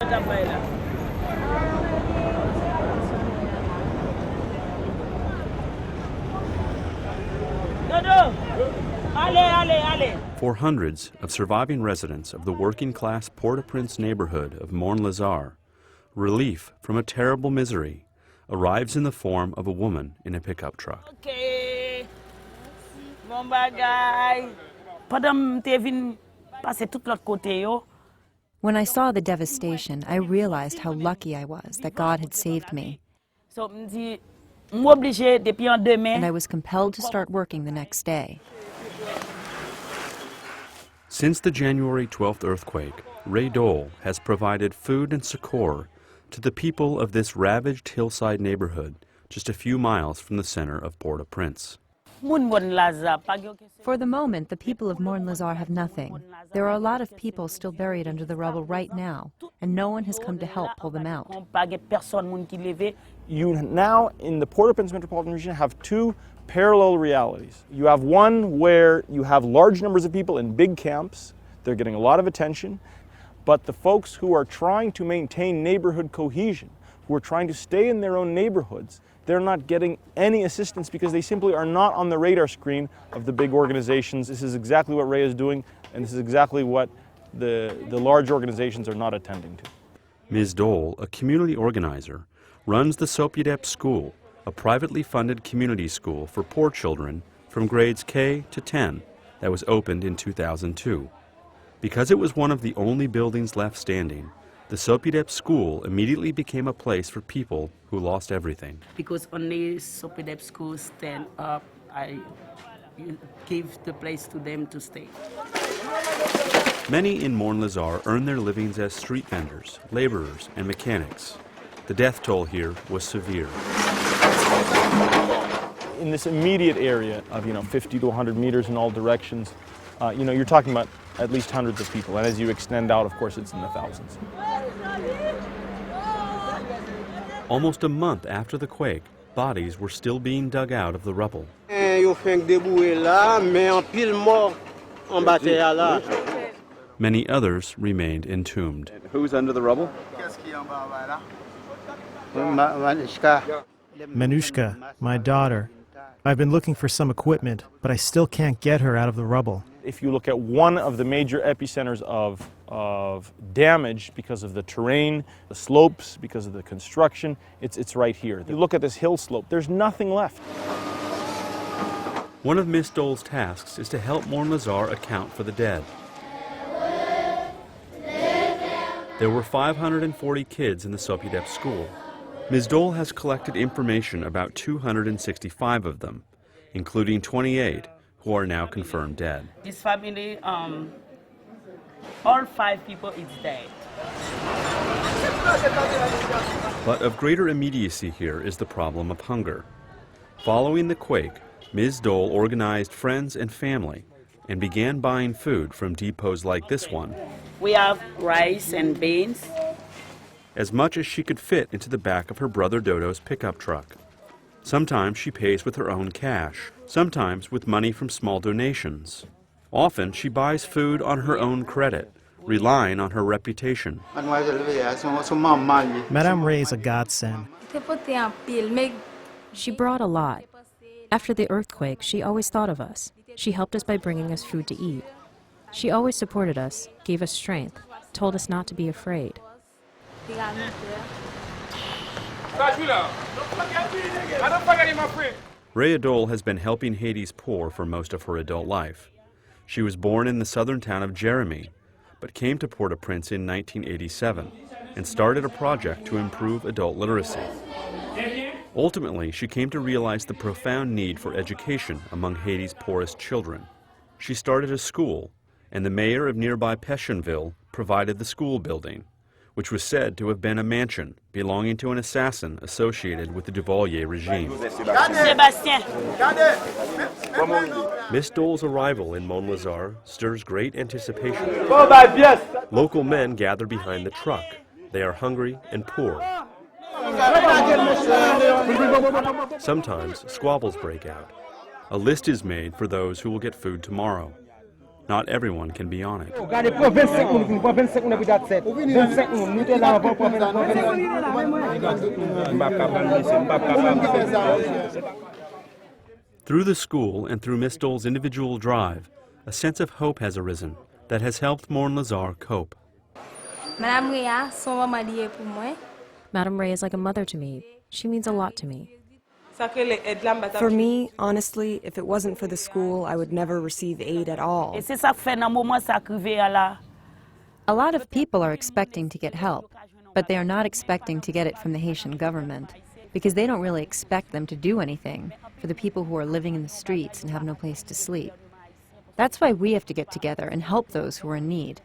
For hundreds of surviving residents of the working-class Port-au-Prince neighborhood of Morne, Lazarre, relief from a terrible misery arrives in the form of a woman in a pickup truck. Okay. When I saw the devastation, I realized how lucky I was that God had saved me. And I was compelled to start working the next day. Since the January 12th earthquake, Ray Dole has provided food and succor to the people of this ravaged hillside neighborhood just a few miles from the center of Port-au-Prince. For the moment, the people of Morne Lazare have nothing. There are a lot of people still buried under the rubble right now, and no one has come to help pull them out. You now, in the Port-au-Prince metropolitan region, have two parallel realities. You have one where you have large numbers of people in big camps. They're getting a lot of attention. But the folks who are trying to maintain neighborhood cohesion, who are trying to stay in their own neighborhoods, they're not getting any assistance because they simply are not on the radar screen of the big organizations. This is exactly what Ray is doing, and this is exactly what the large organizations are not attending to. Ms. Dole, a community organizer, runs the Sopiedep School, a privately funded community school for poor children from grades K to 10 that was opened in 2002. Because it was one of the only buildings left standing, the Sopiedep School immediately became a place for people who lost everything. Because only Sopiedep School stand up, I give the place to them to stay. Many in Morne Lazare earn their livings as street vendors, laborers, and mechanics. The death toll here was severe. In this immediate area of 50 to 100 meters in all directions, you're talking about at least hundreds of people, and as you extend out, of course, it's in the thousands. Almost a month after the quake, bodies were still being dug out of the rubble. Many others remained entombed. Who's under the rubble? Manushka, my daughter. I've been looking for some equipment, but I still can't get her out of the rubble. If you look at one of the major epicenters of damage because of the terrain, the slopes, because of the construction, it's right here. You look at this hill slope, there's nothing left. One of Ms. Dole's tasks is to help Morne Lazare account for the dead. There were 540 kids in the Sopiedep school. Ms. Dole has collected information about 265 of them, including 28 who are now confirmed dead. This family, all 5 people is dead. But of greater immediacy here is the problem of hunger. Following the quake, Ms. Dole organized friends and family and began buying food from depots like this one. We have rice and beans. As much as she could fit into the back of her brother Dodo's pickup truck. Sometimes she pays with her own cash, sometimes with money from small donations. Often she buys food on her own credit, relying on her reputation. Madame Ray is a godsend. She brought a lot. After the earthquake, she always thought of us. She helped us by bringing us food to eat. She always supported us, gave us strength, told us not to be afraid. Ray Dole has been helping Haiti's poor for most of her adult life. She was born in the southern town of Jérémie, but came to Port-au-Prince in 1987 and started a project to improve adult literacy. Ultimately, she came to realize the profound need for education among Haiti's poorest children. She started a school, and the mayor of nearby Pétionville provided the school building, which was said to have been a mansion belonging to an assassin associated with the Duvalier regime. Miss Dole's arrival in Morne Lazare stirs great anticipation. Local men gather behind the truck. They are hungry and poor. Sometimes squabbles break out. A list is made for those who will get food tomorrow. Not everyone can be on it. Through the school and through Miss Dole's individual drive, a sense of hope has arisen that has helped Morne Lazarre cope. Madame Ray is like a mother to me. She means a lot to me. For me, honestly, if it wasn't for the school, I would never receive aid at all. A lot of people are expecting to get help, but they are not expecting to get it from the Haitian government because they don't really expect them to do anything for the people who are living in the streets and have no place to sleep. That's why we have to get together and help those who are in need.